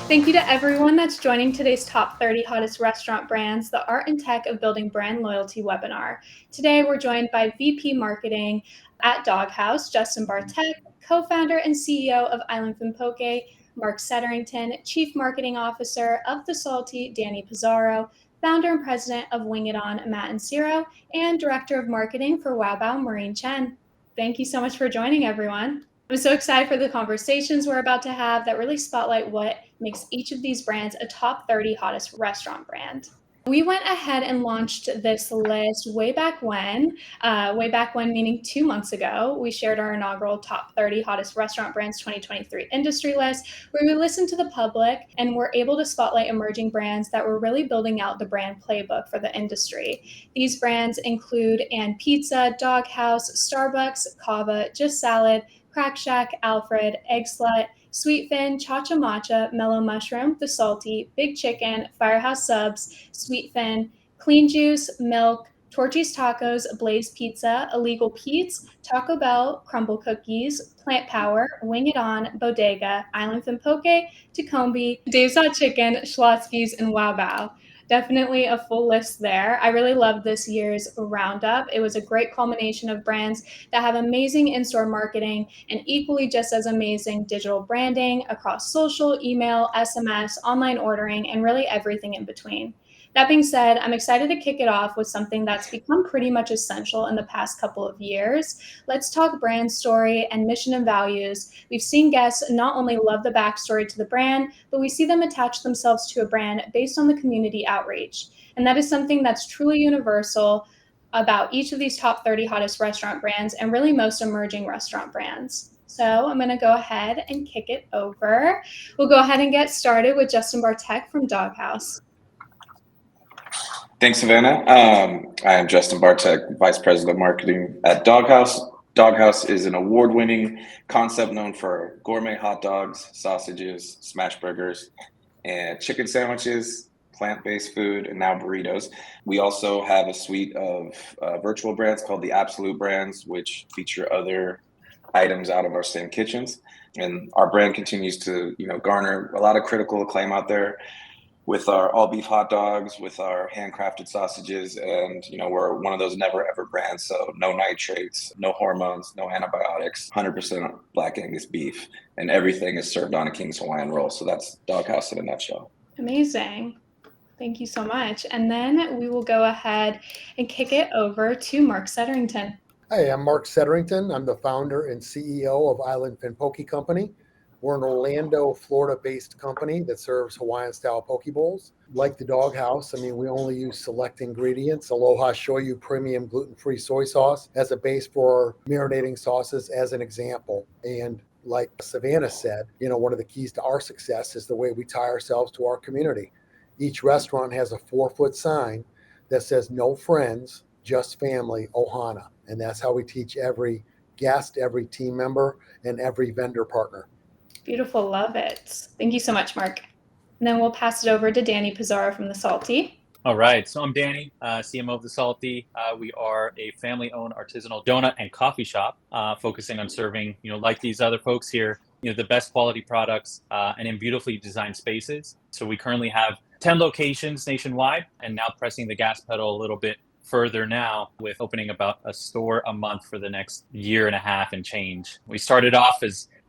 Thank you to everyone that's joining today's Top 30 Hottest Restaurant Brands, the Art and Tech of Building Brand Loyalty webinar. Today, we're joined by VP Marketing at Doghouse, Justin Bartek, co-founder and CEO of Island Finpoke, Mark Setterington, Chief Marketing Officer of The Salty, Danny Pizarro, founder and president of Wing It On, Matt Ensero, and Director of Marketing for Wow Bao, Maureen Chen. Thank you so much for joining, everyone. I'm so excited for the conversations we're about to have that really spotlight what makes each of these brands a top 30 hottest restaurant brand. We went ahead and launched this list way back when meaning 2 months ago. We shared our inaugural top 30 hottest restaurant brands 2023 industry list, where we listened to the public and were able to spotlight emerging brands that were really building out the brand playbook for the industry. These brands include And Pizza, Doghouse, Starbucks, Kava, Just Salad, Crack Shack, Alfred, Egg Slut, Sweetfin, Cha-Cha Matcha, Mellow Mushroom, The Salty, Big Chicken, Firehouse Subs, Sweetfin, Clean Juice, Milk, Torchy's Tacos, Blaze Pizza, Illegal Pete's, Taco Bell, Crumble Cookies, Plant Power, Wing It On, Bodega, Island Finpoke, Tacombi, Dave's Hot Chicken, Schlotzsky's, and Wow Bao. Definitely a full list there. I really loved this year's roundup. It was a great culmination of brands that have amazing in-store marketing and equally just as amazing digital branding across social, email, SMS, online ordering, and really everything in between. That being said, I'm excited to kick it off with something that's become pretty much essential in the past couple of years. Let's talk brand story and mission and values. We've seen guests not only love the backstory to the brand, but we see them attach themselves to a brand based on the community outreach. And that is something that's truly universal about each of these top 30 hottest restaurant brands and really most emerging restaurant brands. So I'm going to go ahead and kick it over. We'll go ahead and get started with Justin Bartek from Doghouse. Thanks, Savannah. I am Justin Bartek, Vice President of Marketing at Doghouse. Doghouse is an award-winning concept known for gourmet hot dogs, sausages, smash burgers, and chicken sandwiches, plant-based food, and now burritos. We also have a suite of virtual brands called the Absolute Brands, which feature other items out of our same kitchens. And our brand continues to, garner a lot of critical acclaim out there with our all beef hot dogs, with our handcrafted sausages, and we're one of those never ever brands. So no nitrates, no hormones, no antibiotics, 100% Black Angus beef, and everything is served on a King's Hawaiian roll. So that's Doghouse in a nutshell. Amazing. Thank you so much. And then we will go ahead and kick it over to Mark Setterington. Hey, I'm Mark Setterington. I'm the founder and CEO of Island Finpoke Company. We're an Orlando, Florida-based company that serves Hawaiian-style poke bowls. Like the Doghouse, we only use select ingredients, Aloha Shoyu Premium Gluten-Free Soy Sauce as a base for marinating sauces as an example. And like Savannah said, one of the keys to our success is the way we tie ourselves to our community. Each restaurant has a 4-foot sign that says, "No friends, just family, Ohana." And that's how we teach every guest, every team member, and every vendor partner. Beautiful. Love it. Thank you so much, Mark. And then we'll pass it over to Danny Pizarro from The Salty. All right. So I'm Danny, CMO of The Salty. We are a family-owned artisanal donut and coffee shop focusing on serving, like these other folks here, the best quality products and in beautifully designed spaces. So we currently have 10 locations nationwide and now pressing the gas pedal a little bit further now with opening about a store a month for the next year and a half and change. We started off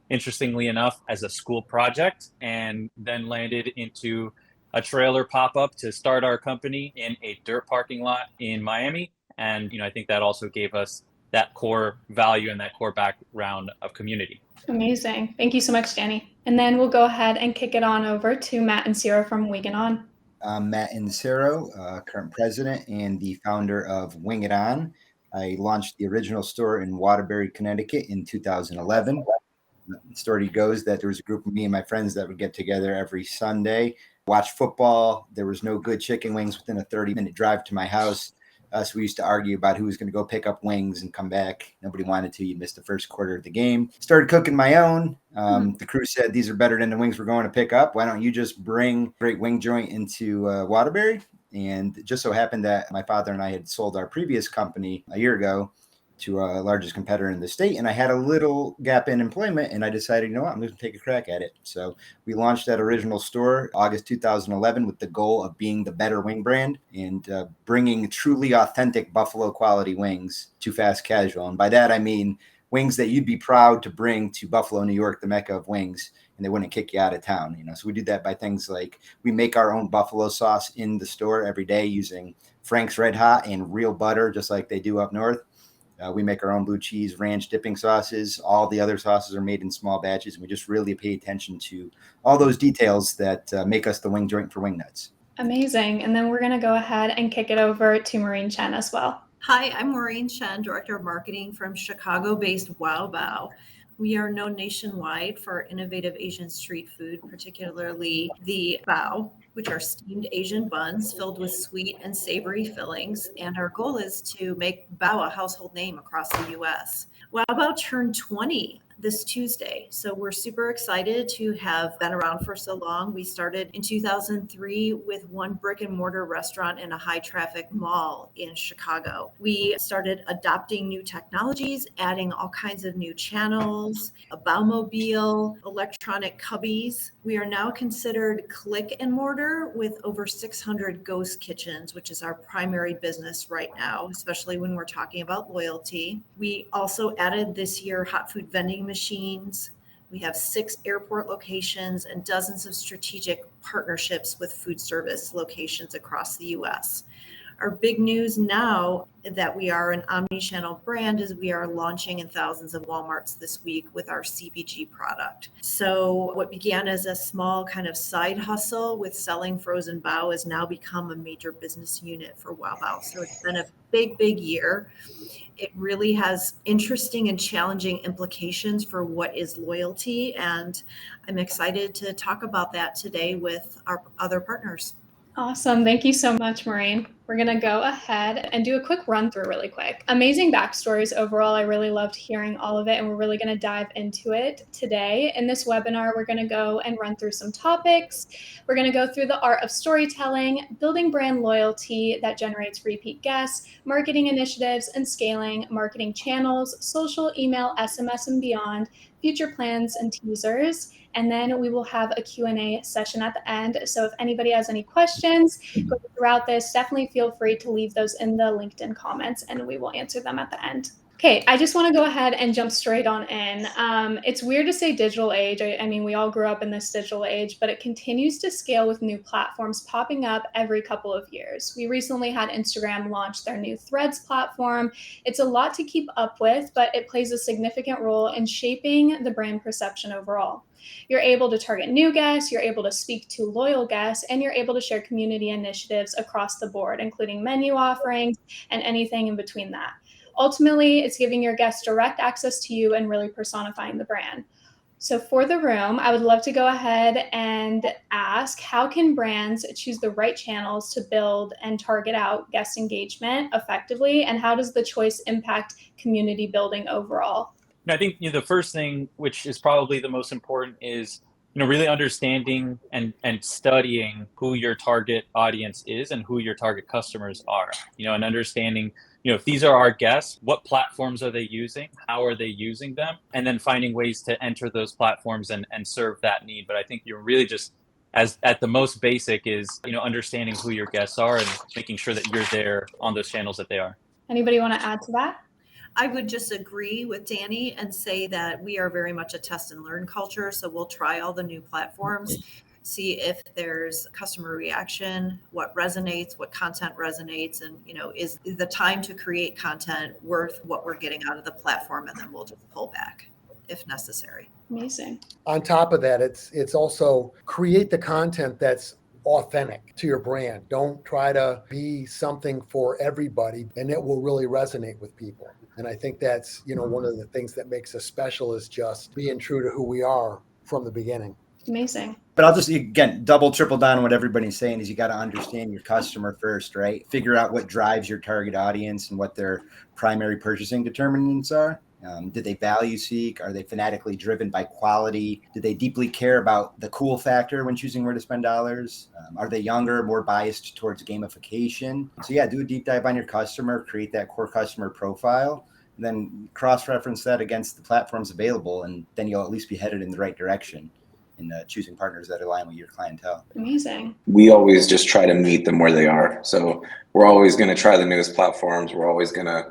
interestingly enough, as a school project, and then landed into a trailer pop-up to start our company in a dirt parking lot in Miami. And, I think that also gave us that core value and that core background of community. Amazing. Thank you so much, Danny. And then we'll go ahead and kick it on over to Matt Ensero from Wing It On. I'm Matt Ensero, current president and the founder of Wing It On. I launched the original store in Waterbury, Connecticut in 2011. The story goes that there was a group of me and my friends that would get together every Sunday, watch football. There was no good chicken wings within a 30-minute drive to my house. So we used to argue about who was going to go pick up wings and come back. Nobody wanted to. You'd miss the first quarter of the game. Started cooking my own. The crew said, "These are better than the wings we're going to pick up. Why don't you just bring great wing joint into Waterbury?" And it just so happened that my father and I had sold our previous company a year ago. to a largest competitor in the state. And I had a little gap in employment, and I decided, you know what, I'm going to take a crack at it. So we launched that original store August 2011 with the goal of being the better wing brand and bringing truly authentic buffalo quality wings to fast casual. And by that, I mean wings that you'd be proud to bring to Buffalo, New York, the mecca of wings, and they wouldn't kick you out of town. So we do that by things like we make our own buffalo sauce in the store every day using Frank's Red Hot and real butter, just like they do up north. We make our own blue cheese ranch dipping sauces. All the other sauces are made in small batches, and we just really pay attention to all those details that make us the wing joint for wing nuts. Amazing. And then we're going to go ahead and kick it over to Maureen Chen as well. Hi, I'm Maureen Chen, Director of Marketing from Chicago-based Wow Bao. We are known nationwide for innovative Asian street food, particularly the bao, which are steamed Asian buns filled with sweet and savory fillings. And our goal is to make bao a household name across the U.S. Wow Bao turned 20 this Tuesday. So we're super excited to have been around for so long. We started in 2003 with one brick and mortar restaurant in a high traffic mall in Chicago. We started adopting new technologies, adding all kinds of new channels, a Baumobile, electronic cubbies. We are now considered click and mortar with over 600 ghost kitchens, which is our primary business right now, especially when we're talking about loyalty. We also added this year hot food vending machines. We have 6 airport locations and dozens of strategic partnerships with food service locations across the U.S. Our big news now that we are an omni-channel brand is we are launching in thousands of Walmarts this week with our CPG product. So what began as a small kind of side hustle with selling frozen bao has now become a major business unit for Wow Bao. So it's been a big year. It really has interesting and challenging implications for what is loyalty. And I'm excited to talk about that today with our other partners. Awesome. Thank you so much, Maureen. We're going to go ahead and do a quick run through really quick. Amazing backstories overall. I really loved hearing all of it, and we're really going to dive into it today. In this webinar, we're going to go and run through some topics. We're going to go through the art of storytelling, building brand loyalty that generates repeat guests, marketing initiatives and scaling, marketing channels, social, email, SMS, and beyond, future plans and teasers. And then we will have a Q&A session at the end. So if anybody has any questions throughout this, definitely feel free to leave those in the LinkedIn comments and we will answer them at the end. Okay, I just want to go ahead and jump straight on in. It's weird to say digital age. I mean, we all grew up in this digital age, but it continues to scale with new platforms popping up every couple of years. We recently had Instagram launch their new Threads platform. It's a lot to keep up with, but it plays a significant role in shaping the brand perception overall. You're able to target new guests, you're able to speak to loyal guests, and you're able to share community initiatives across the board, including menu offerings and anything in between that. Ultimately, it's giving your guests direct access to you and really personifying the brand. So for the room, I would love to go ahead and ask, how can brands choose the right channels to build and target out guest engagement effectively? And how does the choice impact community building overall? I think the first thing, which is probably the most important, is really understanding and studying who your target audience is and who your target customers are. And understanding if these are our guests, what platforms are they using? How are they using them? And then finding ways to enter those platforms and serve that need. But I think you're really just at the most basic is understanding who your guests are and making sure that you're there on those channels that they are. Anybody want to add to that? I would just agree with Danny and say that we are very much a test and learn culture. So we'll try all the new platforms, see if there's customer reaction, what resonates, what content resonates, and is the time to create content worth what we're getting out of the platform, and then we'll just pull back if necessary. Amazing. On top of that, it's also create the content that's authentic to your brand. Don't try to be something for everybody, and it will really resonate with people. And I think that's, one of the things that makes us special is just being true to who we are from the beginning. Amazing. But I'll just, again, triple down on what everybody's saying is you got to understand your customer first, right? Figure out what drives your target audience and what their primary purchasing determinants are. Did they value seek? Are they fanatically driven by quality? Do they deeply care about the cool factor when choosing where to spend dollars? Are they younger, more biased towards gamification? So yeah, do a deep dive on your customer, create that core customer profile, then cross-reference that against the platforms available, and then you'll at least be headed in the right direction in choosing partners that align with your clientele. Amazing. We always just try to meet them where they are. So we're always going to try the newest platforms. We're always going to,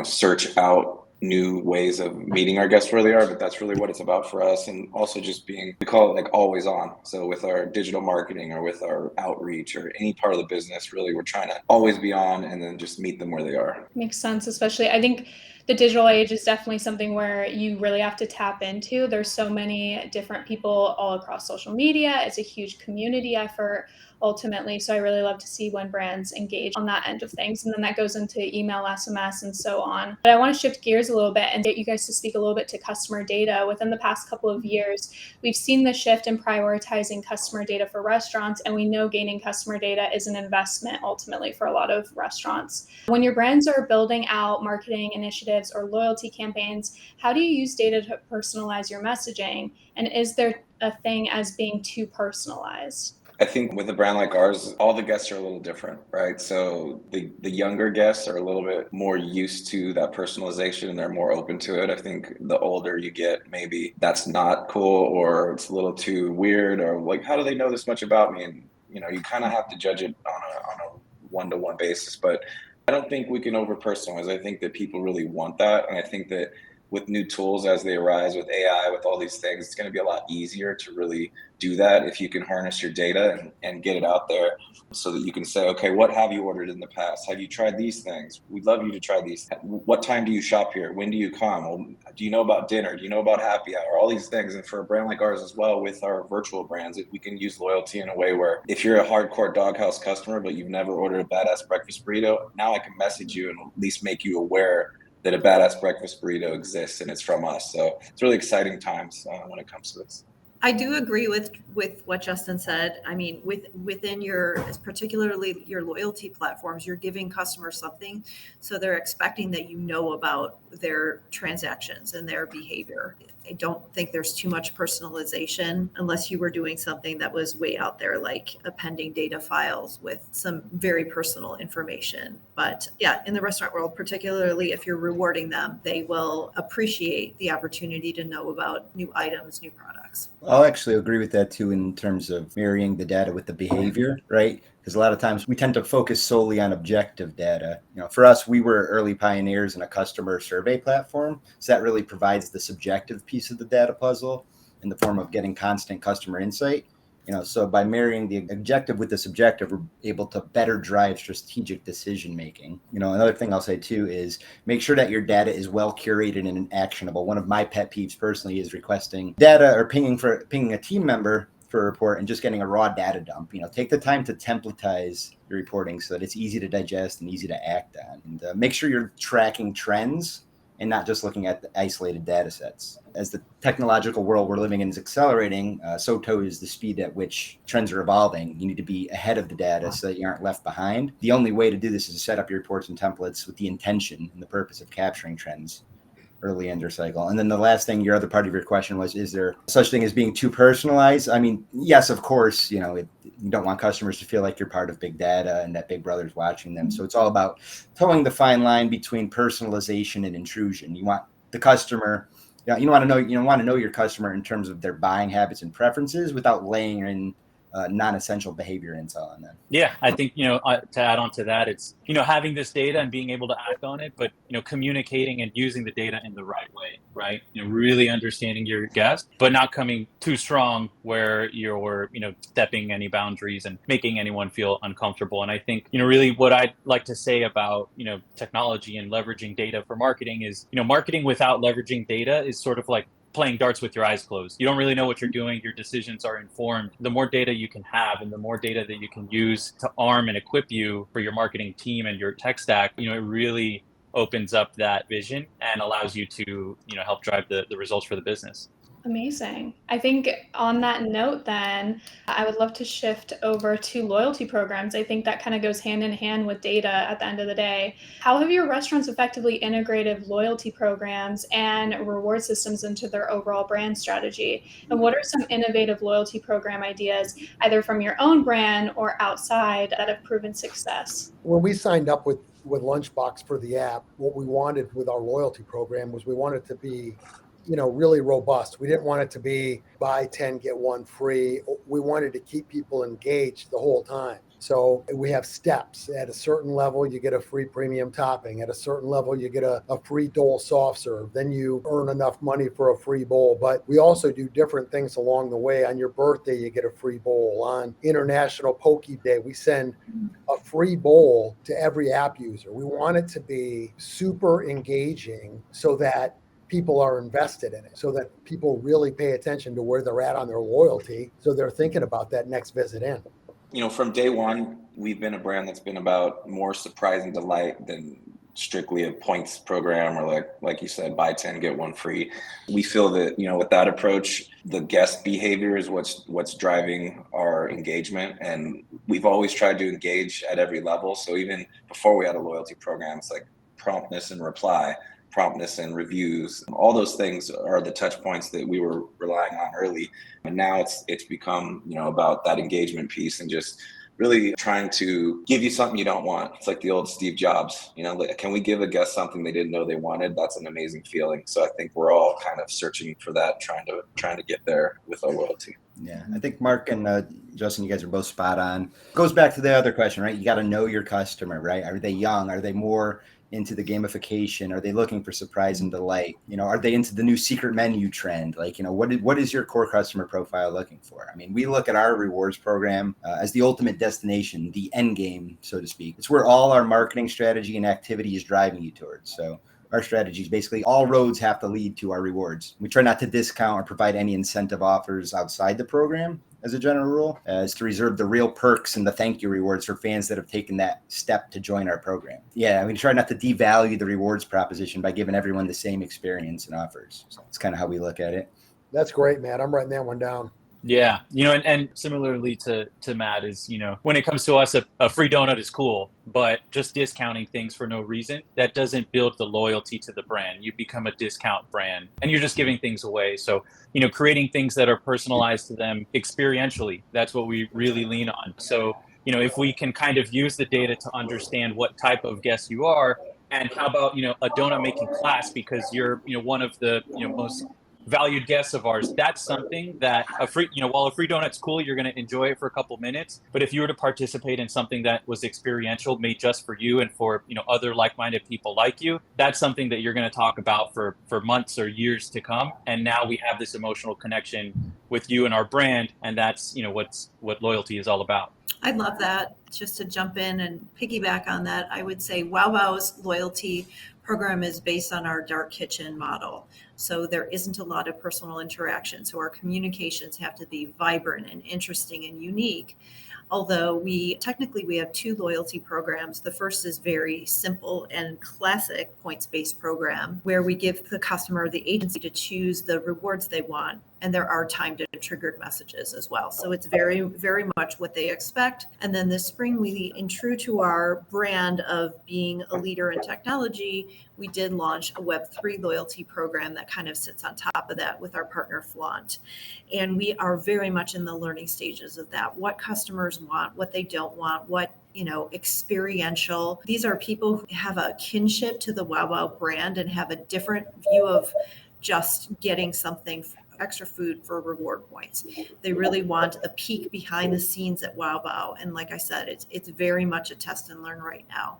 search out new ways of meeting our guests where they are, but that's really what it's about for us. And also just being, we call it like always on. So with our digital marketing or with our outreach or any part of the business, really, we're trying to always be on and then just meet them where they are. Makes sense, especially I think the digital age is definitely something where you really have to tap into. There's so many different people all across social media. It's a huge community effort ultimately. So I really love to see when brands engage on that end of things. And then that goes into email, SMS, and so on. But I want to shift gears a little bit and get you guys to speak a little bit to customer data. Within the past couple of years, we've seen the shift in prioritizing customer data for restaurants. And we know gaining customer data is an investment ultimately for a lot of restaurants. When your brands are building out marketing initiatives or loyalty campaigns, how do you use data to personalize your messaging? And is there a thing as being too personalized? I think with a brand like ours, all the guests are a little different, right? So the younger guests are a little bit more used to that personalization and they're more open to it. I think the older you get, maybe that's not cool or it's a little too weird or like, how do they know this much about me? And, you kind of have to judge it on a one-to-one basis. But I don't think we can over-personalize. I think that people really want that. And I think that with new tools as they arise with AI, with all these things, it's going to be a lot easier to really do that if you can harness your data and get it out there so that you can say, okay, what have you ordered in the past? Have you tried these things? We'd love you to try these. What time do you shop here? When do you come? Well, do you know about dinner? Do you know about happy hour? All these things. And for a brand like ours as well, with our virtual brands, we can use loyalty in a way where if you're a hardcore Doghouse customer, but you've never ordered a badass breakfast burrito, now I can message you and at least make you aware that a badass breakfast burrito exists and it's from us. So it's really exciting times when it comes to this. I do agree with what Justin said. I mean, within your, particularly your loyalty platforms, you're giving customers something, so they're expecting that you know about their transactions and their behavior. I don't think there's too much personalization unless you were doing something that was way out there, like appending data files with some very personal information. But yeah, in the restaurant world, particularly if you're rewarding them, they will appreciate the opportunity to know about new items, new products. I'll actually agree with that too in terms of marrying the data with the behavior, right? Because a lot of times we tend to focus solely on objective data. For us, we were early pioneers in a customer survey platform. So that really provides the subjective piece of the data puzzle in the form of getting constant customer insight. So by marrying the objective with the subjective, we're able to better drive strategic decision making. Another thing I'll say too is make sure that your data is well curated and actionable. One of my pet peeves personally is requesting data or pinging a team member for a report and just getting a raw data dump. Take the time to templatize your reporting so that it's easy to digest and easy to act on. And make sure you're tracking trends and not just looking at the isolated data sets. As the technological world we're living in is accelerating, so too is the speed at which trends are evolving. You need to be ahead of the data so that you aren't left behind. The only way to do this is to set up your reports and templates with the intention and the purpose of capturing trends early in their cycle. And then the last thing, your other part of your question was, is there such thing as being too personalized? I mean, yes, of course, you don't want customers to feel like you're part of big data and that Big Brother's watching them. So it's all about towing the fine line between personalization and intrusion. You want the customer, you want to know your customer in terms of their buying habits and preferences without laying in non-essential behavior intel on them. Yeah, I think, to add on to that, it's, having this data and being able to act on it, but, communicating and using the data in the right way, right? Really understanding your guest, but not coming too strong where you're, stepping any boundaries and making anyone feel uncomfortable. And I think, really what I'd like to say about, technology and leveraging data for marketing is, marketing without leveraging data is sort of like playing darts with your eyes closed. You don't really know what you're doing. Your decisions are informed. The more data you can have and the more data that you can use to arm and equip you for your marketing team and your tech stack, it really opens up that vision and allows you to, help drive the results for the business. Amazing. I think on that note, then, I would love to shift over to loyalty programs. I think that kind of goes hand in hand with data at the end of the day. How have your restaurants effectively integrated loyalty programs and reward systems into their overall brand strategy? And what are some innovative loyalty program ideas, either from your own brand or outside, that have proven success? When we signed up with with Lunchbox for the app, what we wanted with our loyalty program was we wanted to be, really robust. We didn't want it to be buy 10, get one free. We wanted to keep people engaged the whole time. So we have steps. At a certain level, you get a free premium topping. At a certain level, you get a free Dole soft serve. Then you earn enough money for a free bowl. But we also do different things along the way. On your birthday, you get a free bowl. On International Poke Day, we send a free bowl to every app user. We want it to be super engaging so that people are invested in it, so that people really pay attention to where they're at on their loyalty. So they're thinking about that next visit in. From day one, we've been a brand that's been about more surprise and delight than strictly a points program or like you said, buy 10, get one free. We feel that, with that approach, the guest behavior is what's driving our engagement. And we've always tried to engage at every level. So even before we had a loyalty program, it's like promptness and reply, promptness and reviews. All those things are the touch points that we were relying on early. And now it's become, about that engagement piece and just really trying to give you something you don't want. It's like the old Steve Jobs, can we give a guest something they didn't know they wanted? That's an amazing feeling. So I think we're all kind of searching for that, trying to get there with our loyalty. Yeah, I think Mark and Justin, you guys are both spot on. Goes back to the other question, right? You got to know your customer, right? Are they young? Are they more into the gamification? Are they looking for surprise and delight? Are they into the new secret menu trend? What is your core customer profile looking for? I mean, we look at our rewards program as the ultimate destination, the end game, so to speak. It's where all our marketing strategy and activity is driving you towards. So our strategy is basically all roads have to lead to our rewards. We try not to discount or provide any incentive offers outside the program. As a general rule, is to reserve the real perks and the thank you rewards for fans that have taken that step to join our program. Yeah, we try not to devalue the rewards proposition by giving everyone the same experience and offers. So that's kind of how we look at it. That's great, Matt. I'm writing that one down. Yeah, and similarly to Matt is, when it comes to us, a free donut is cool, but just discounting things for no reason, that doesn't build the loyalty to the brand. You become a discount brand and you're just giving things away. So, creating things that are personalized to them experientially, that's what we really lean on. So, if we can kind of use the data to understand what type of guest you are, and how about, a donut making class because you're, one of the, most valued guests of ours, that's something that while a free donut's cool, you're going to enjoy it for a couple minutes. But if you were to participate in something that was experiential, made just for you and for, other like-minded people like you, that's something that you're going to talk about for months or years to come. And now we have this emotional connection with you and our brand. And that's, what loyalty is all about. I love that. Just to jump in and piggyback on that, I would say Wow Wow's loyalty program is based on our dark kitchen model. So there isn't a lot of personal interaction. So our communications have to be vibrant and interesting and unique. Although we have two loyalty programs. The first is very simple and classic points-based program where we give the customer the agency to choose the rewards they want. And there are timed and triggered messages as well. So it's very, very much what they expect. And then this spring, in true to our brand of being a leader in technology, we did launch a Web3 loyalty program that kind of sits on top of that with our partner Flaunt. And we are very much in the learning stages of that. What customers want, what they don't want, what experiential. These are people who have a kinship to the Wow Wow brand and have a different view of just getting something extra food for reward points. They really want a peek behind the scenes at Wow Wow. And like I said, it's very much a test and learn right now.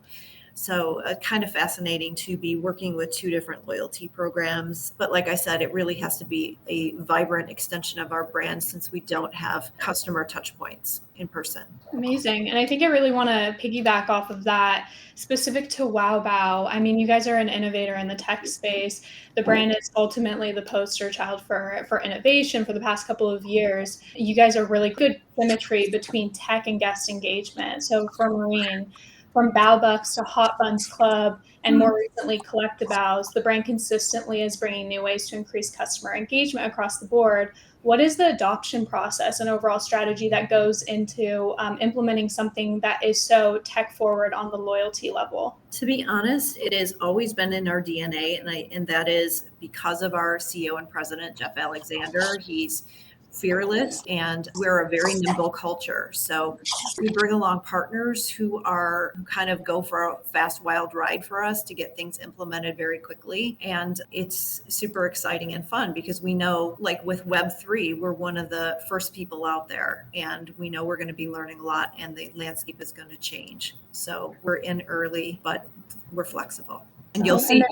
So kind of fascinating to be working with two different loyalty programs. But like I said, it really has to be a vibrant extension of our brand since we don't have customer touch points in person. Amazing. And I think I really want to piggyback off of that specific to Wow Bao. I mean, you guys are an innovator in the tech space. The brand is ultimately the poster child for innovation for the past couple of years. You guys are really good symmetry between tech and guest engagement. So for Maureen, from Bao Bucks to Hot Buns Club, and more recently Collectabows, the brand consistently is bringing new ways to increase customer engagement across the board. What is the adoption process and overall strategy that goes into implementing something that is so tech forward on the loyalty level? To be honest, it has always been in our DNA, and that is because of our CEO and president, Jeff Alexander. He's fearless, and we're a very nimble culture. So we bring along partners who kind of go for a fast, wild ride for us to get things implemented very quickly. And it's super exciting and fun because we know, like with Web3, we're one of the first people out there, and we know we're going to be learning a lot and the landscape is going to change. So we're in early, but we're flexible. And you'll see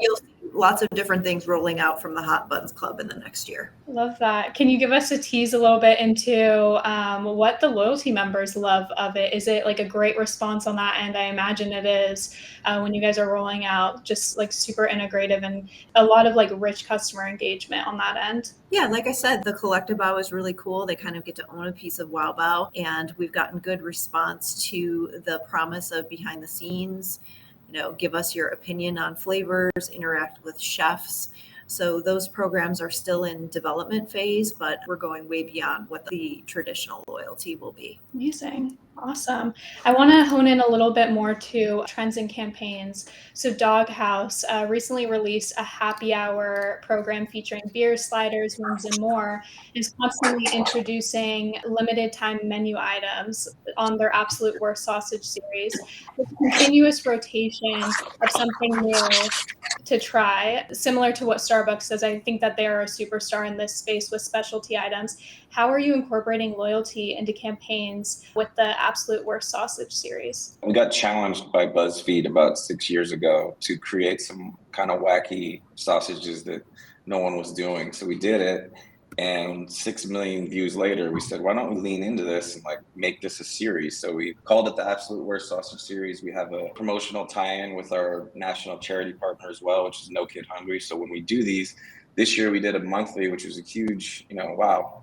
lots of different things rolling out from the Hot Buttons Club in the next year. Love that. Can you give us a tease a little bit into what the loyalty members love of it? Is it like a great response on that end? I imagine it is when you guys are rolling out, just like super integrative and a lot of like rich customer engagement on that end. Yeah, like I said, the collective bow is really cool. They kind of get to own a piece of Wow Bow, and we've gotten good response to the promise of behind the scenes. Give us your opinion on flavors, interact with chefs. So those programs are still in development phase, but we're going way beyond what the traditional loyalty will be. Amazing. Awesome. I want to hone in a little bit more to trends and campaigns. So Doghouse recently released a happy hour program featuring beer, sliders, wings, and more. Is constantly introducing limited time menu items on their Absolute Worst Sausage series with continuous rotation of something new to try, similar to what Starbucks does. I think that they are a superstar in this space with specialty items. How are you incorporating loyalty into campaigns with the Absolute Worst Sausage series? We got challenged by BuzzFeed about 6 years ago to create some kind of wacky sausages that no one was doing. So we did it. And 6 million views later, we said, why don't we lean into this and like make this a series? So we called it the Absolute Worst Sausage Series. We have a promotional tie-in with our national charity partner as well, which is No Kid Hungry. So when we do these, this year we did a monthly, which was a huge,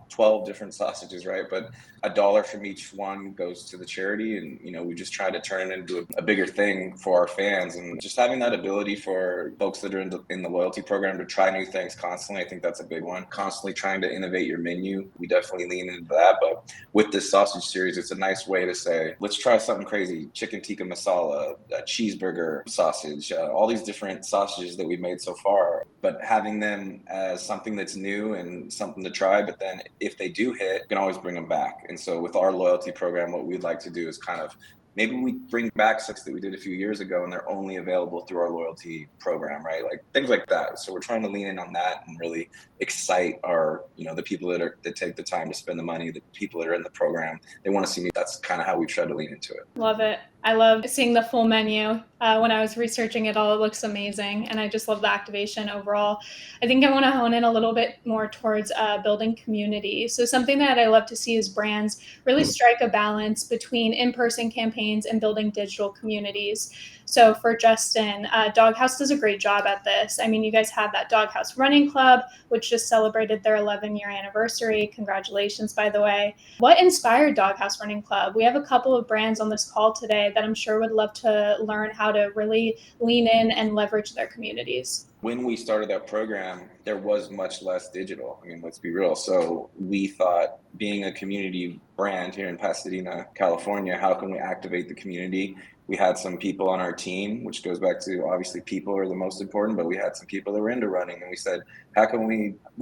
12 different sausages, right? But $1 from each one goes to the charity. And, we just try to turn it into a bigger thing for our fans. And just having that ability for folks that are in the loyalty program to try new things constantly, I think that's a big one. Constantly trying to innovate your menu. We definitely lean into that. But with this sausage series, it's a nice way to say, let's try something crazy. Chicken tikka masala, a cheeseburger sausage, all these different sausages that we've made so far. But having them as something that's new and something to try, but then if they do hit, you can always bring them back. And so with our loyalty program, what we'd like to do is kind of maybe we bring back such that we did a few years ago and they're only available through our loyalty program, right? Like things like that. So we're trying to lean in on that and really excite our, the people that take the time to spend the money, the people that are in the program. They want to see me. That's kind of how we try to lean into it. Love it. I love seeing the full menu. When I was researching it all, it looks amazing. And I just love the activation overall. I think I want to hone in a little bit more towards building community. So something that I love to see is brands really strike a balance between in-person campaigns and building digital communities. So for Justin, Doghouse does a great job at this. I mean, you guys have that Doghouse Running Club, which just celebrated their 11-year anniversary. Congratulations, by the way. What inspired Doghouse Running Club? We have a couple of brands on this call today that I'm sure would love to learn how to really lean in and leverage their communities. When we started that program, there was much less digital. I mean, let's be real. So we thought, being a community brand here in Pasadena, California, how can we activate the community? We had some people on our team, which goes back to obviously people are the most important, but we had some people that were into running, and we said, what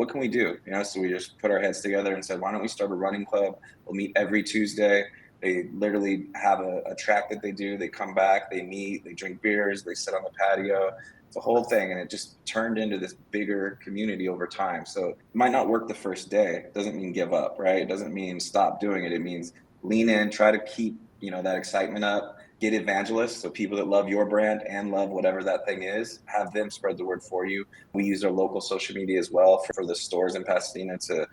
can we do? So we just put our heads together and said, why don't we start a running club? We'll meet every Tuesday. They literally have a track that they do. They come back, they meet, they drink beers, they sit on the patio. It's a whole thing. And it just turned into this bigger community over time. So it might not work the first day. It doesn't mean give up, right? It doesn't mean stop doing it. It means lean in, try to keep, that excitement up. Get evangelists, so people that love your brand and love whatever that thing is, have them spread the word for you. We use our local social media as well for the stores in Pasadena to,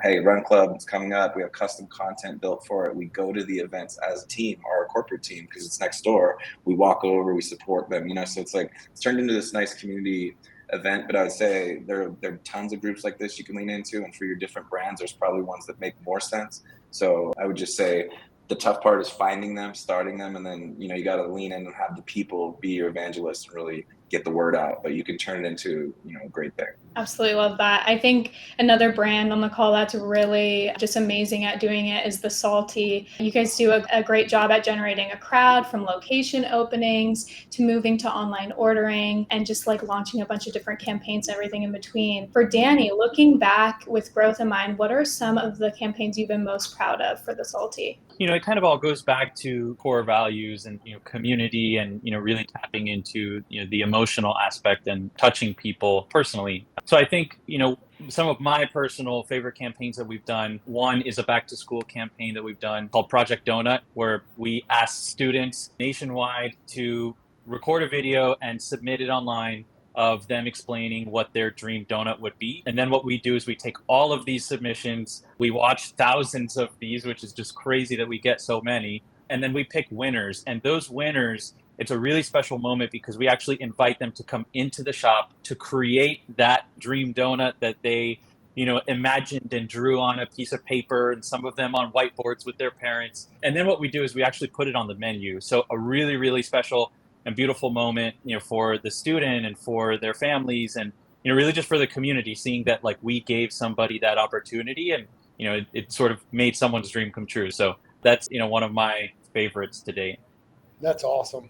hey, Run Club, it's coming up. We have custom content built for it. We go to the events as a team, our corporate team, because it's next door. We walk over, we support them, so it's turned into this nice community event. But I would say there are tons of groups like this you can lean into, and for your different brands, there's probably ones that make more sense. So I would just say, the tough part is finding them, starting them, and then, you got to lean in and have the people be your evangelists and really get the word out, but you can turn it into, a great thing. Absolutely love that. I think another brand on the call that's really just amazing at doing it is the Salty. You guys do a great job at generating a crowd, from location openings to moving to online ordering and just like launching a bunch of different campaigns and everything in between. For Danny, looking back with growth in mind, what are some of the campaigns you've been most proud of for the Salty? It kind of all goes back to core values and, community and, really tapping into, the emotional aspect and touching people personally. So I think, some of my personal favorite campaigns that we've done, one is a back to school campaign that we've done called Project Donut, where we asked students nationwide to record a video and submit it online of them explaining what their dream donut would be. And then what we do is we take all of these submissions, we watch thousands of these, which is just crazy that we get so many, and then we pick winners. And those winners, it's a really special moment because we actually invite them to come into the shop to create that dream donut that they imagined and drew on a piece of paper, and some of them on whiteboards with their parents. And then what we do is we actually put it on the menu. So a really, really special and beautiful moment, for the student and for their families, and really just for the community, seeing that like we gave somebody that opportunity, and it sort of made someone's dream come true. So that's one of my favorites to date. That's awesome.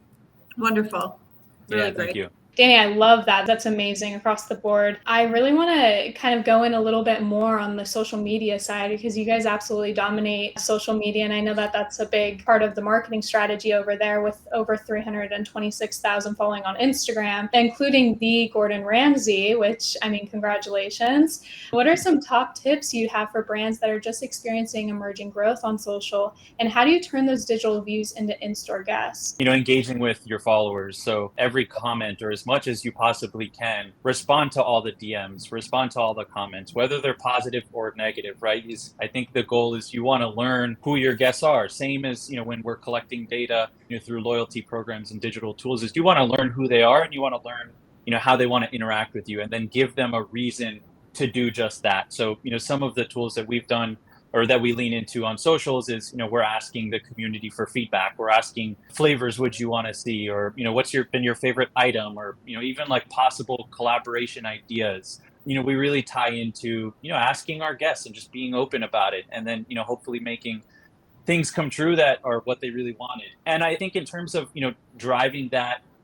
Wonderful. Really Thank great. you. Danny, I love that. That's amazing across the board. I really want to kind of go in a little bit more on the social media side, because you guys absolutely dominate social media. And I know that that's a big part of the marketing strategy over there, with over 326,000 following on Instagram, including the Gordon Ramsay, which, I mean, congratulations. What are some top tips you have for brands that are just experiencing emerging growth on social? And how do you turn those digital views into in-store guests? Engaging with your followers. So every comment, or as much as you possibly can, respond to all the DMs, respond to all the comments, whether they're positive or negative, right? I think the goal is you want to learn who your guests are. Same as, when we're collecting data, through loyalty programs and digital tools, is you want to learn who they are, and you want to learn, how they want to interact with you, and then give them a reason to do just that. So, some of the tools that we've done or that we lean into on socials is, we're asking the community for feedback. We're asking flavors would you want to see, or, what's been your favorite item, or, even like possible collaboration ideas. We really tie into, asking our guests and just being open about it. And then, hopefully making things come true that are what they really wanted. And I think in terms of, driving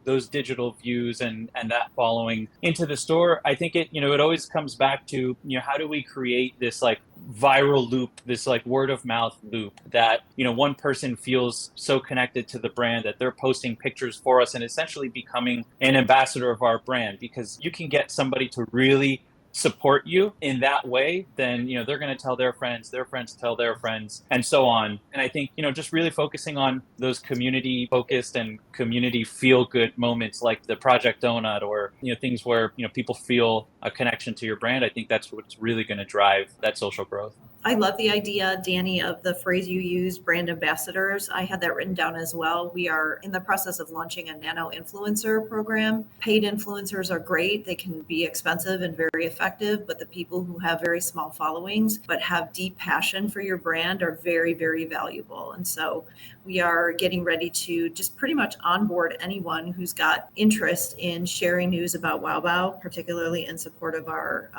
those digital views and that following into the store, I think it always comes back to, how do we create this like viral loop, this like word of mouth loop that, one person feels so connected to the brand that they're posting pictures for us and essentially becoming an ambassador of our brand. Because you can get somebody to really support you in that way, then they're going to tell their friends tell their friends, and so on. And I think just really focusing on those community focused and community feel good moments like the Project Donut, or things where people feel a connection to your brand. I think that's what's really going to drive that social growth. I love the idea, Danny, of the phrase you used, brand ambassadors. I had that written down as well. We are in the process of launching a nano influencer program. Paid influencers are great. They can be expensive and very effective, but the people who have very small followings but have deep passion for your brand are very, very valuable. And so we are getting ready to just pretty much onboard anyone who's got interest in sharing news about Wow Bao, particularly in support of our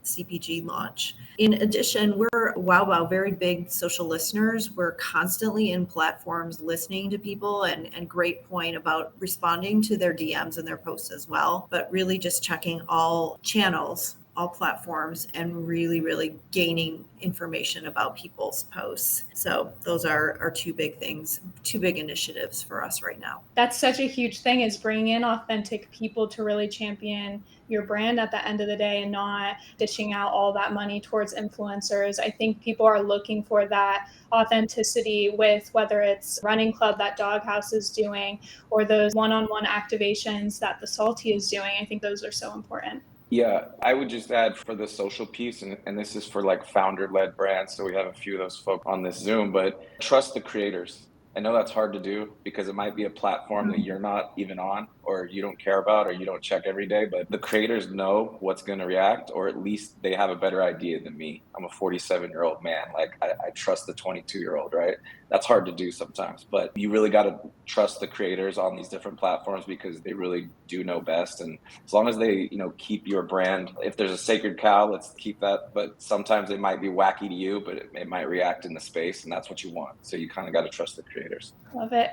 CPG launch. In addition, we're Wow Wow very big social listeners. We're constantly in platforms listening to people, and great point about responding to their DMs and their posts as well, but really just checking all channels, all platforms, and really, really gaining information about people's posts. So those are our two big things, two big initiatives for us right now. That's such a huge thing, is bringing in authentic people to really champion your brand at the end of the day, and not dishing out all that money towards influencers. I think people are looking for that authenticity with whether it's running club that Doghouse is doing, or those one-on-one activations that the Salty is doing. I think those are so important. Yeah, I would just add for the social piece, and this is for like founder-led brands, so we have a few of those folks on this Zoom, but trust the creators. I know that's hard to do because it might be a platform that you're not even on, or you don't care about or you don't check every day, but the creators know what's going to react, or at least they have a better idea than me. I'm a 47-year-old man. Like I trust the 22-year-old, right? That's hard to do sometimes, but you really got to trust the creators on these different platforms because they really do know best. And as long as they, keep your brand, if there's a sacred cow, let's keep that. But sometimes they might be wacky to you, but it might react in the space, and that's what you want. So you kind of got to trust the creators. Love it.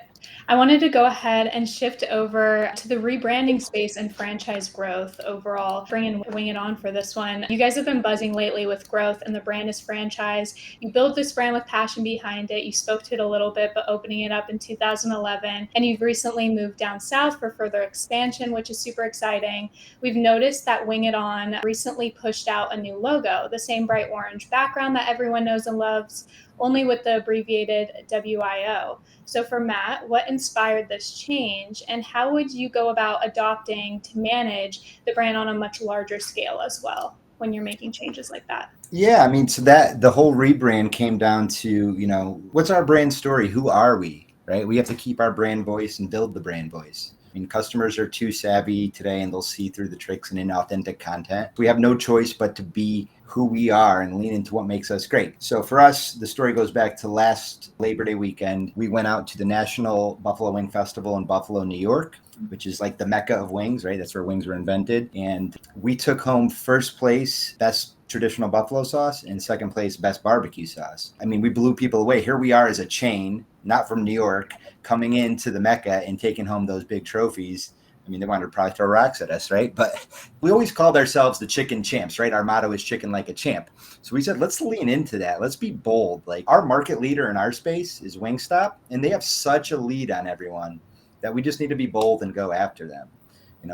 I wanted to go ahead and shift over to the rebranding space and franchise growth overall. Bringing Wing It On for this one. You guys have been buzzing lately with growth, and the brand is franchise. You build this brand with passion behind it. You spoke to it a little bit, but opening it up in 2011, and you've recently moved down south for further expansion, which is super exciting. We've noticed that Wing It On recently pushed out a new logo, the same bright orange background that everyone knows and loves, only with the abbreviated WIO. So for Matt, what inspired this change, and how would you go about adopting to manage the brand on a much larger scale as well when you're making changes like that? Yeah, I mean, so that the whole rebrand came down to, what's our brand story? Who are we, right? We have to keep our brand voice and build the brand voice. I mean, customers are too savvy today, and they'll see through the tricks and inauthentic content. We have no choice but to be who we are and lean into what makes us great. So for us, the story goes back to last Labor Day weekend. We went out to the National Buffalo Wing Festival in Buffalo, New York, which is like the mecca of wings, right? That's where wings were invented. And we took home first place, best traditional buffalo sauce, and second place, best barbecue sauce. I mean, we blew people away. Here we are as a chain, not from New York, coming into the mecca and taking home those big trophies. I mean, they wanted to probably throw rocks at us, right? But we always called ourselves the chicken champs, right? Our motto is chicken like a champ. So we said, let's lean into that. Let's be bold. Like, our market leader in our space is Wingstop, and they have such a lead on everyone that we just need to be bold and go after them.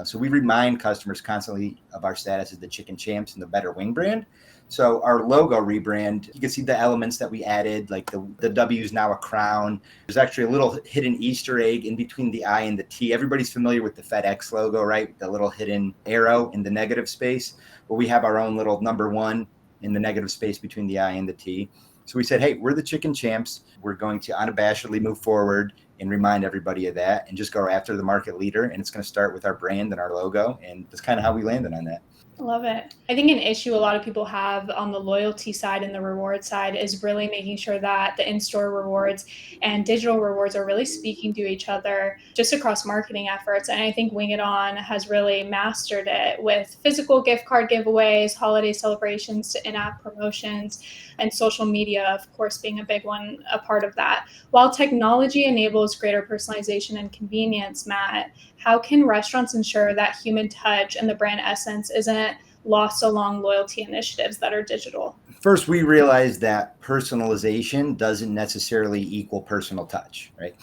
So we remind customers constantly of our status as the chicken champs and the better wing brand. So our logo rebrand, you can see the elements that we added, like the W is now a crown. There's actually a little hidden Easter egg in between the I and the T. Everybody's familiar with the FedEx logo, right? The little hidden arrow in the negative space. Well, we have our own little number 1 in the negative space between the I and the T. So we said, hey, we're the chicken champs. We're going to unabashedly move forward and remind everybody of that and just go after the market leader. And it's going to start with our brand and our logo. And that's kind of how we landed on that. I love it. I think an issue a lot of people have on the loyalty side and the reward side is really making sure that the in-store rewards and digital rewards are really speaking to each other just across marketing efforts. And I think Wing It On has really mastered it with physical gift card giveaways, holiday celebrations to in-app promotions, and social media, of course, being a big one, a part of that. While technology enables greater personalization and convenience, Matt, how can restaurants ensure that human touch and the brand essence isn't lost along loyalty initiatives that are digital? First, we realize that personalization doesn't necessarily equal personal touch, right?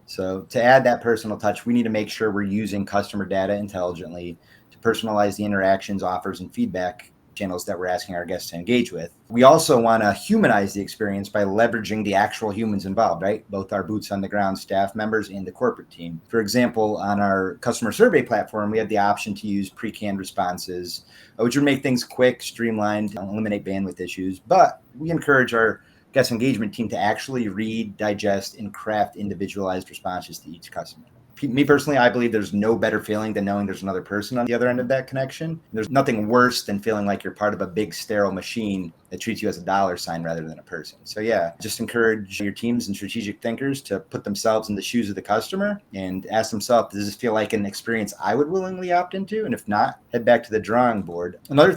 So to add that personal touch, we need to make sure we're using customer data intelligently to personalize the interactions, offers, and feedback channels that we're asking our guests to engage with. We also want to humanize the experience by leveraging the actual humans involved, right? Both our boots on the ground staff members and the corporate team. For example, on our customer survey platform, we have the option to use pre-canned responses, which would make things quick, streamlined, and eliminate bandwidth issues. But we encourage our guest engagement team to actually read, digest, and craft individualized responses to each customer. Me personally, I believe there's no better feeling than knowing there's another person on the other end of that connection. There's nothing worse than feeling like you're part of a big sterile machine that treats you as a dollar sign rather than a person. So yeah, just encourage your teams and strategic thinkers to put themselves in the shoes of the customer and ask themselves, does this feel like an experience I would willingly opt into? And if not, head back to the drawing board. Another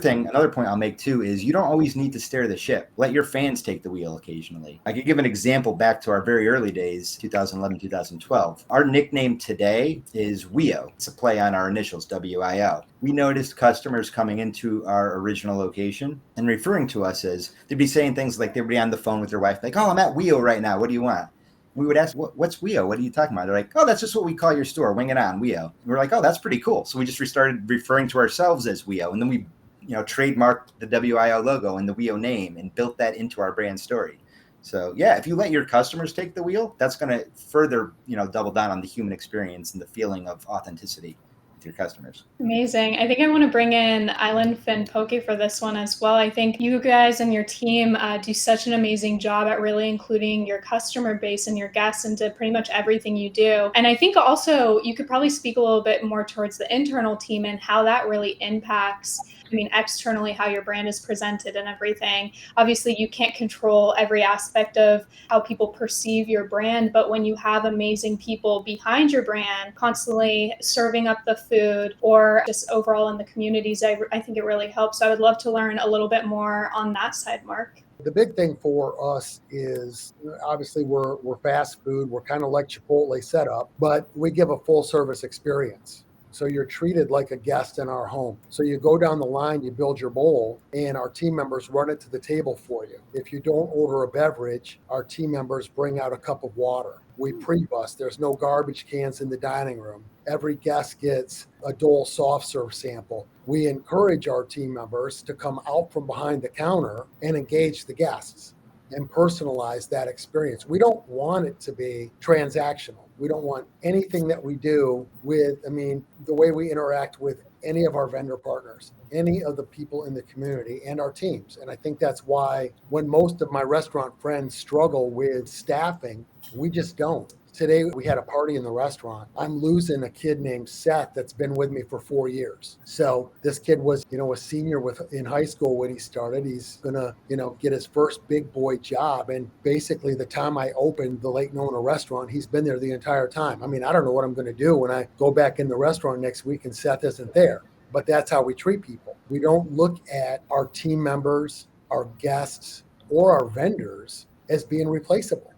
point I'll make too is you don't always need to steer the ship. Let your fans take the wheel occasionally. I could give an example back to our very early days, 2011, 2012. Our nickname today is WIO. It's a play on our initials, WIO. We noticed customers coming into our original location and referring to us as, they'd be saying things like they'd be on the phone with their wife, like, oh, I'm at WIO right now. What do you want? We would ask, what's WIO? What are you talking about? They're like, oh, that's just what we call your store, Wing It On, WIO. And we're like, oh, that's pretty cool. So we just started referring to ourselves as WIO. And then we trademarked the WIO logo and the WIO name and built that into our brand story. So yeah, if you let your customers take the wheel, that's going to further, double down on the human experience and the feeling of authenticity your customers. Amazing. I think I want to bring in Island Fin Poke for this one as well. I think you guys and your team do such an amazing job at really including your customer base and your guests into pretty much everything you do. And I think also you could probably speak a little bit more towards the internal team and how that really impacts, externally, how your brand is presented and everything. Obviously, you can't control every aspect of how people perceive your brand, but when you have amazing people behind your brand constantly serving up the food or just overall in the communities, I think it really helps. So I would love to learn a little bit more on that side, Mark. The big thing for us is obviously we're fast food. We're kind of like Chipotle setup, but we give a full service experience. So you're treated like a guest in our home. So you go down the line, you build your bowl, and our team members run it to the table for you. If you don't order a beverage, our team members bring out a cup of water. We pre-bus. There's no garbage cans in the dining room. Every guest gets a Dole soft serve sample. We encourage our team members to come out from behind the counter and engage the guests and personalize that experience. We don't want it to be transactional. We don't want anything that we do with, the way we interact with any of our vendor partners, any of the people in the community and our teams. And I think that's why when most of my restaurant friends struggle with staffing, we just don't. Today, we had a party in the restaurant. I'm losing a kid named Seth that's been with me for 4 years. So this kid was, a senior in high school when he started. He's going to, get his first big boy job. And basically the time I opened the Lake Nona restaurant, he's been there the entire time. I don't know what I'm going to do when I go back in the restaurant next week and Seth isn't there. But that's how we treat people. We don't look at our team members, our guests, or our vendors as being replaceable.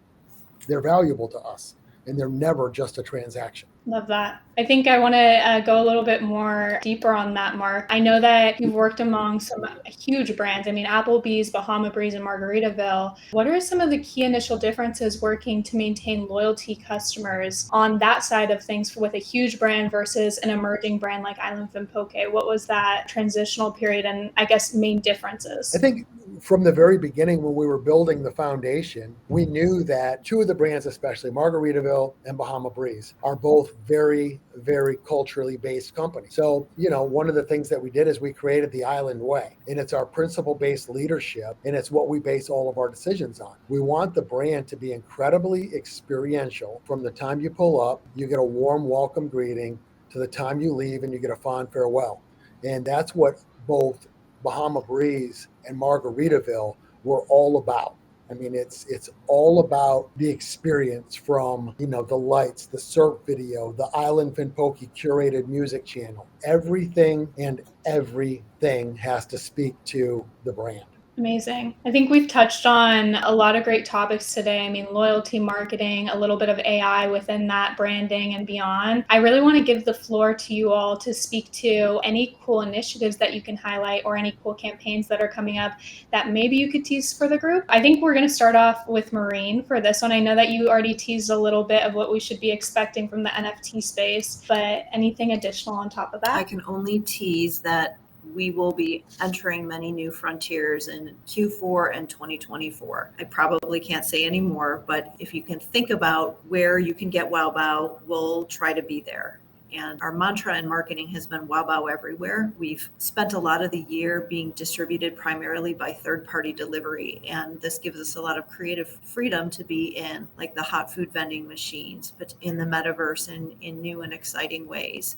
They're valuable to us. And they're never just a transaction. Love that. I think I want to go a little bit more deeper on that, Mark. I know that you've worked among some huge brands. Applebee's, Bahama Breeze, and Margaritaville. What are some of the key initial differences working to maintain loyalty customers on that side of things with a huge brand versus an emerging brand like Island Fin Poke? What was that transitional period and I guess main differences? I think from the very beginning when we were building the foundation, we knew that two of the brands, especially Margaritaville and Bahama Breeze, are both very, very culturally based companies. So, one of the things that we did is we created the Island Way, and it's our principle-based leadership, and it's what we base all of our decisions on. We want the brand to be incredibly experiential. From the time you pull up, you get a warm welcome greeting, to the time you leave and you get a fond farewell. And that's what both Bahama Breeze and Margaritaville were all about. It's all about the experience from, the lights, the surf video, the Island Fin Poke curated music channel. Everything and everything has to speak to the brand. Amazing. I think we've touched on a lot of great topics today. Loyalty marketing, a little bit of AI within that, branding and beyond. I really want to give the floor to you all to speak to any cool initiatives that you can highlight or any cool campaigns that are coming up that maybe you could tease for the group. I think we're going to start off with Maureen for this one. I know that you already teased a little bit of what we should be expecting from the NFT space, but anything additional on top of that? I can only tease that we will be entering many new frontiers in Q4 and 2024. I probably can't say any more, but if you can think about where you can get Wow Bao, we'll try to be there. And our mantra in marketing has been Wow Bao everywhere. We've spent a lot of the year being distributed primarily by third-party delivery, and this gives us a lot of creative freedom to be in like the hot food vending machines, but in the metaverse and in new and exciting ways,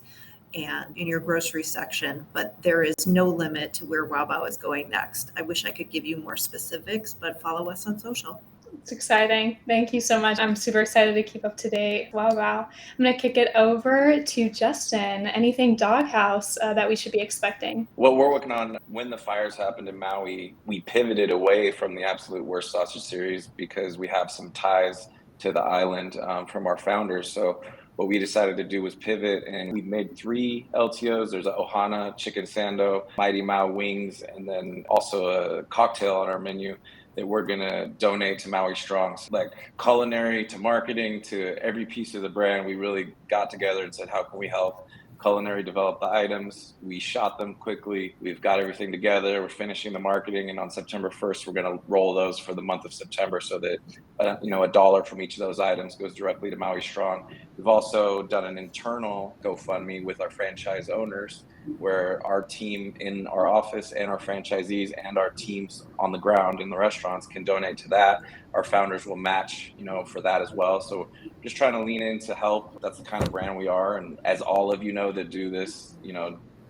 and in your grocery section, but there is no limit to where Wow Bao is going next. I wish I could give you more specifics, but follow us on social. It's exciting. Thank you so much. I'm super excited to keep up to date. Wow. I'm going to kick it over to Justin. Anything Doghouse that we should be expecting? What we're working on, when the fires happened in Maui, we pivoted away from the Absolute Worst Sausage series because we have some ties to the island from our founders. So what we decided to do was pivot, and we made 3 LTOs. There's a Ohana Chicken Sando, Mighty Mau Wings, and then also a cocktail on our menu that we're going to donate to Maui Strong. So like culinary to marketing to every piece of the brand, we really got together and said, how can we help culinary developed the items. We shot them quickly. We've got everything together. We're finishing the marketing, and on September 1st, we're going to roll those for the month of September so that $1 from each of those items goes directly to Maui Strong. We've also done an internal GoFundMe with our franchise owners, where our team in our office and our franchisees and our teams on the ground in the restaurants can donate to that. Our founders will match, for that as well. So just trying to lean in to help. That's the kind of brand we are. And as all of you know that do this,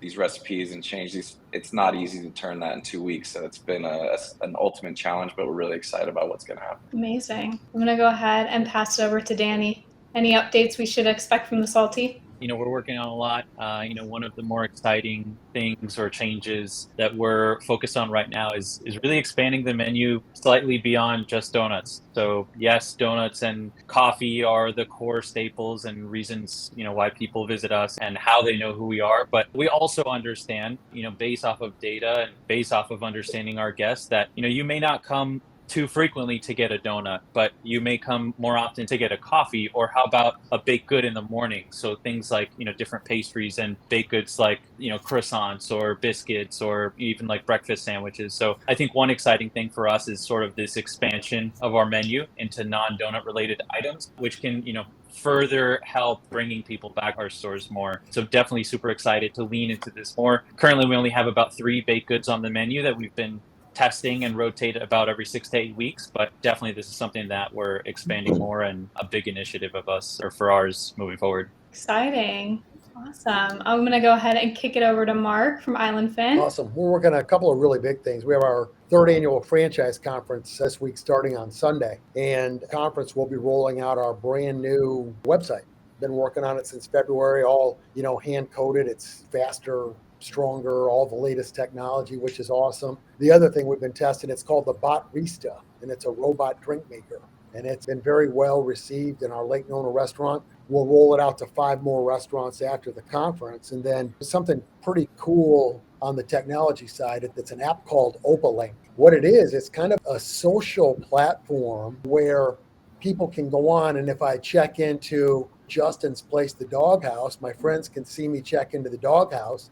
these recipes and change these, it's not easy to turn that in 2 weeks. So it's been an ultimate challenge, but we're really excited about what's going to happen. Amazing. I'm going to go ahead and pass it over to Danny. Any updates we should expect from the Salty? We're working on a lot. One of the more exciting things or changes that we're focused on right now is really expanding the menu slightly beyond just donuts. So yes, donuts and coffee are the core staples and reasons, why people visit us and how they know who we are. But we also understand, based off of data and based off of understanding our guests that, you may not come too frequently to get a donut, but you may come more often to get a coffee, or how about a baked good in the morning? So things like, different pastries and baked goods like, croissants or biscuits or even like breakfast sandwiches. So I think one exciting thing for us is sort of this expansion of our menu into non-donut related items, which can, further help bringing people back our stores more. So definitely super excited to lean into this more. Currently, we only have about 3 baked goods on the menu that we've been testing and rotate about every 6 to 8 weeks, but definitely this is something that we're expanding more and a big initiative of us or for ours moving forward. Exciting. Awesome. I'm going to go ahead and kick it over to Mark from Island Fin. Awesome. We're working on a couple of really big things. We have our 3rd annual franchise conference this week starting on Sunday, and the conference will be rolling out our brand new website. Been working on it since February, all, hand coded. It's faster, stronger, all the latest technology, which is awesome. The other thing we've been testing, it's called the Botrista, and it's a robot drink maker. And it's been very well received in our Lake Nona restaurant. We'll roll it out to 5 more restaurants after the conference. And then something pretty cool on the technology side, it's an app called Opalink. What it is, it's kind of a social platform where people can go on, and if I check into Justin's place, the Doghouse, my friends can see me check into the Doghouse,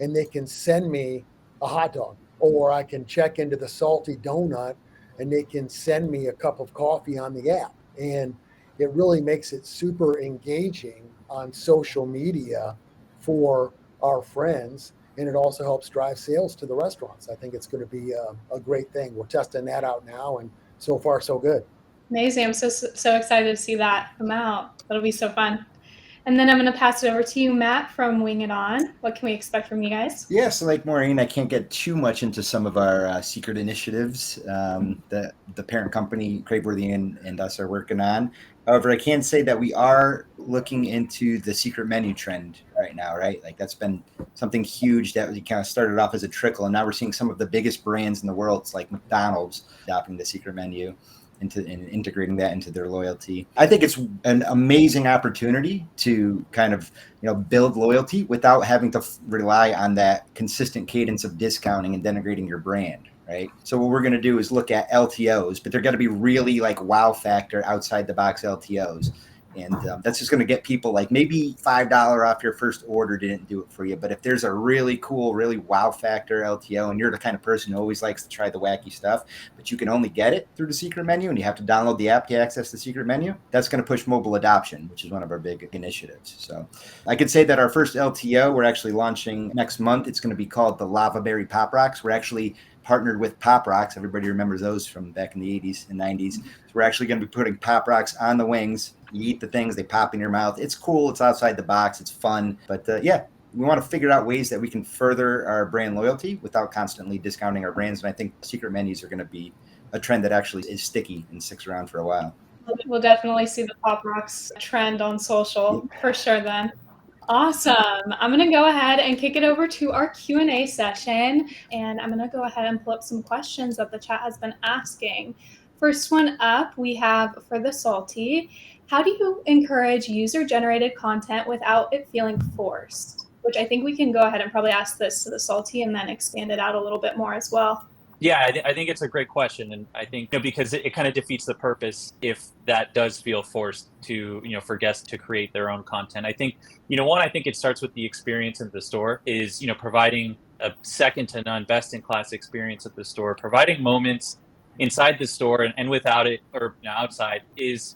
and they can send me a hot dog, or I can check into the Salty Donut and they can send me a cup of coffee on the app. And it really makes it super engaging on social media for our friends. And it also helps drive sales to the restaurants. I think it's going to be a great thing. We're testing that out now, and so far so good. Amazing. I'm so excited to see that come out. That'll be so fun. And then I'm going to pass it over to you, Matt, from Wing It On. What can we expect from you guys? Yeah, so like Maureen, I can't get too much into some of our secret initiatives that the parent company, Craveworthy, and us are working on. However, I can say that we are looking into the secret menu trend right now, right? Like that's been something huge that we kind of started off as a trickle, and now we're seeing some of the biggest brands in the world, it's like McDonald's, adopting the secret menu and integrating that into their loyalty. I think it's an amazing opportunity to kind of, build loyalty without having to rely on that consistent cadence of discounting and denigrating your brand, right? So what we're going to do is look at LTOs, but they're going to be really like wow factor outside the box LTOs. And that's just going to get people like maybe $5 off your first order didn't do it for you. But if there's a really cool, really wow factor LTO, and you're the kind of person who always likes to try the wacky stuff, but you can only get it through the secret menu and you have to download the app to access the secret menu, that's going to push mobile adoption, which is one of our big initiatives. So I could say that our first LTO, we're actually launching next month. It's going to be called the Lava Berry Pop Rocks. We're actually partnered with Pop Rocks. Everybody remembers those from back in the 80s and 90s. So we're actually going to be putting Pop Rocks on the wings. You eat the things, they pop in your mouth. It's cool. It's outside the box. It's fun. But we want to figure out ways that we can further our brand loyalty without constantly discounting our brands. And I think secret menus are going to be a trend that actually is sticky and sticks around for a while. We'll definitely see the Pop Rocks trend on social for sure then. Awesome. I'm going to go ahead and kick it over to our Q&A session, and I'm going to go ahead and pull up some questions that the chat has been asking. First one up, we have for the Salty. How do you encourage user-generated content without it feeling forced? Which I think we can go ahead and probably ask this to the Salty and then expand it out a little bit more as well. Yeah, I think it's a great question, and I think because it kind of defeats the purpose if that does feel forced to for guests to create their own content. I think one, I think it starts with the experience in the store is providing a second to none, best in class experience at the store, providing moments inside the store and without it or outside is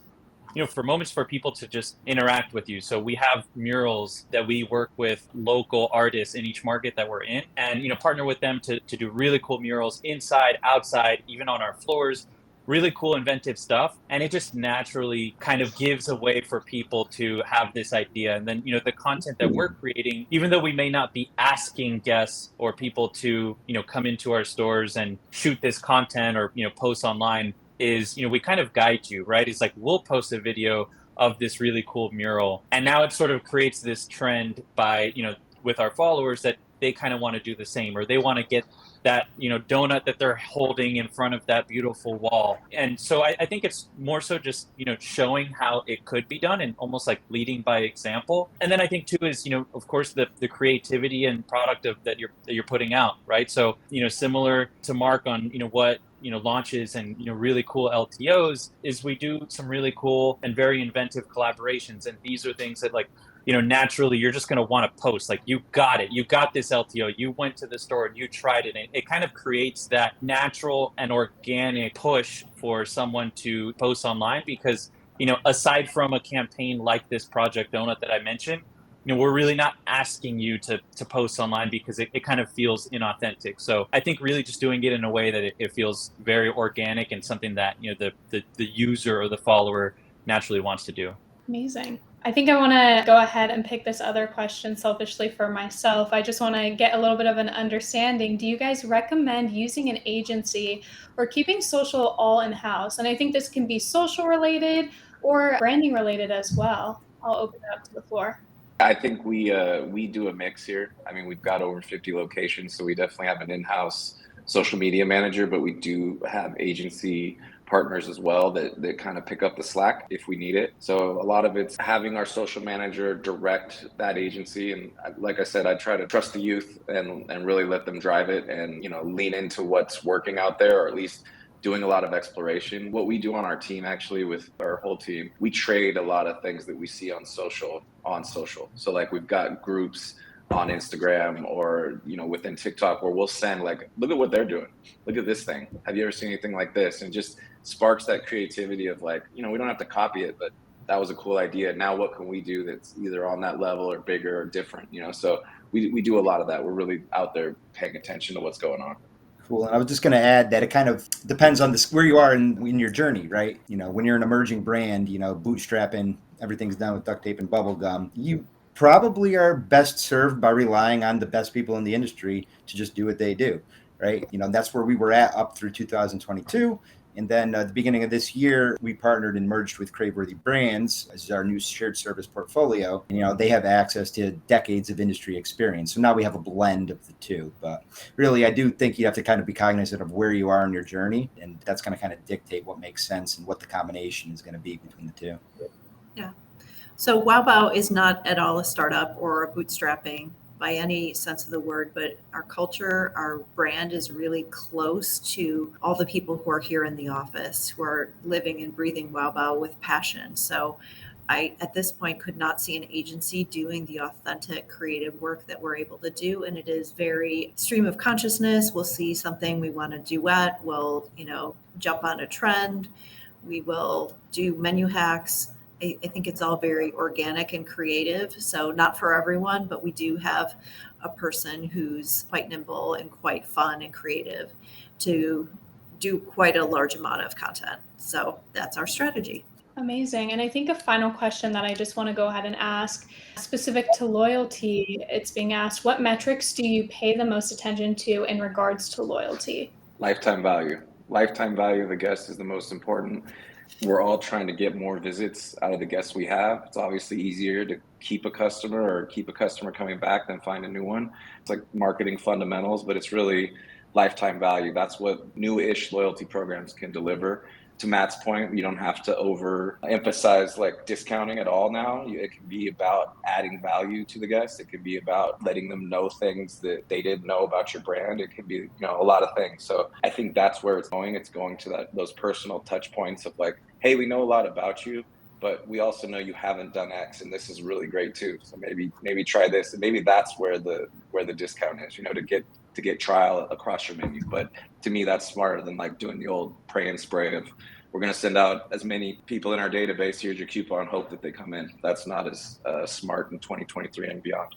for moments for people to just interact with you. So we have murals that we work with local artists in each market that we're in and, partner with them to do really cool murals inside, outside, even on our floors, really cool, inventive stuff. And it just naturally kind of gives a way for people to have this idea. And then, the content that we're creating, even though we may not be asking guests or people to, come into our stores and shoot this content or, post online, is we kind of guide you, right? It's like we'll post a video of this really cool mural and now it sort of creates this trend by with our followers that they kind of want to do the same, or they want to get that donut that they're holding in front of that beautiful wall. And so I think it's more so just showing how it could be done and almost like leading by example. And then I think too is of course the creativity and product of that you're putting out, right? So similar to Mark on what launches and really cool LTOs is we do some really cool and very inventive collaborations, and these are things that like naturally you're just going to want to post, like you got this LTO, you went to the store and you tried it, and it kind of creates that natural and organic push for someone to post online because aside from a campaign like this Project Donut that I mentioned, we're really not asking you to post online because it kind of feels inauthentic. So I think really just doing it in a way that it feels very organic and something that the user or the follower naturally wants to do. Amazing. I think I want to go ahead and pick this other question selfishly for myself. I just want to get a little bit of an understanding. Do you guys recommend using an agency or keeping social all in-house? And I think this can be social related or branding related as well. I'll open it up to the floor. I think we do a mix here. I mean, we've got over 50 locations, so we definitely have an in-house social media manager, but we do have agency partners as well that kind of pick up the slack if we need it. So a lot of it's having our social manager direct that agency. And like I said, I try to trust the youth and really let them drive it and, lean into what's working out there, or at least doing a lot of exploration. What we do on our team, actually, with our whole team, we trade a lot of things that we see on social. So like we've got groups on Instagram or within TikTok where we'll send like, look at what they're doing, look at this thing, have you ever seen anything like this? And just sparks that creativity of like, we don't have to copy it, but that was a cool idea. Now what can we do that's either on that level or bigger or different? So we do a lot of that. We're really out there paying attention to what's going on. Cool. And I was just going to add that it kind of depends on where you are in your journey, right? When you're an emerging brand, bootstrapping, everything's done with duct tape and bubble gum. You probably are best served by relying on the best people in the industry to just do what they do, right? That's where we were at up through 2022. And then at the beginning of this year, we partnered and merged with Craveworthy Brands as our new shared service portfolio. And, they have access to decades of industry experience. So now we have a blend of the two. But really, I do think you have to kind of be cognizant of where you are in your journey. And that's going to kind of dictate what makes sense and what the combination is going to be between the two. Yeah. So Wow Wow is not at all a startup or a bootstrapping by any sense of the word, but our culture, our brand is really close to all the people who are here in the office, who are living and breathing Wow Wow with passion. So I, at this point, could not see an agency doing the authentic creative work that we're able to do. And it is very stream of consciousness. We'll see something we want to duet. We'll, jump on a trend. We will do menu hacks. I think it's all very organic and creative. So not for everyone, but we do have a person who's quite nimble and quite fun and creative to do quite a large amount of content. So that's our strategy. Amazing. And I think a final question that I just want to go ahead and ask, specific to loyalty, it's being asked, what metrics do you pay the most attention to in regards to loyalty? Lifetime value. Lifetime value of the guest is the most important. We're all trying to get more visits out of the guests we have. It's obviously easier to keep a customer or keep a customer coming back than find a new one. It's like marketing fundamentals, but it's really lifetime value. That's what new-ish loyalty programs can deliver. To Matt's point, you don't have to overemphasize like discounting at all now. It can be about adding value to the guests. It can be about letting them know things that they didn't know about your brand. It can be, a lot of things. So I think that's where it's going. It's going to those personal touch points of like, hey, we know a lot about you, but we also know you haven't done X, and this is really great too. So maybe try this, and maybe that's where the discount is. To get trial across your menu. But to me, that's smarter than like doing the old pray and spray of we're going to send out as many people in our database. Here's your coupon, hope that they come in. That's not as smart in 2023 and beyond.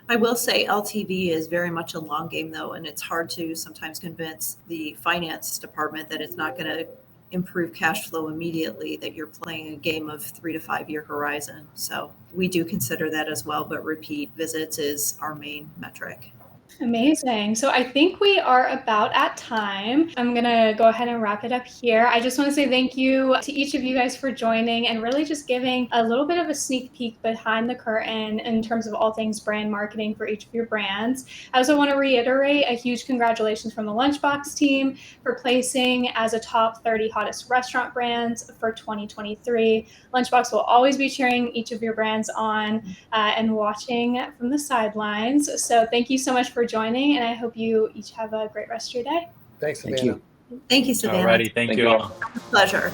I will say LTV is very much a long game though, and it's hard to sometimes convince the finance department that it's not going to improve cash flow immediately, that you're playing a game of 3 to 5 year horizon. So we do consider that as well, but repeat visits is our main metric. Amazing. So I think we are about at time. I'm going to go ahead and wrap it up here. I just want to say thank you to each of you guys for joining and really just giving a little bit of a sneak peek behind the curtain in terms of all things brand marketing for each of your brands. I also want to reiterate a huge congratulations from the Lunchbox team for placing as a top 30 hottest restaurant brands for 2023. Lunchbox will always be cheering each of your brands on and watching from the sidelines. So thank you so much for joining, and I hope you each have a great rest of your day. Thanks, Thank Savannah. you. Thank you, Savannah. Alrighty, thank you all. Pleasure.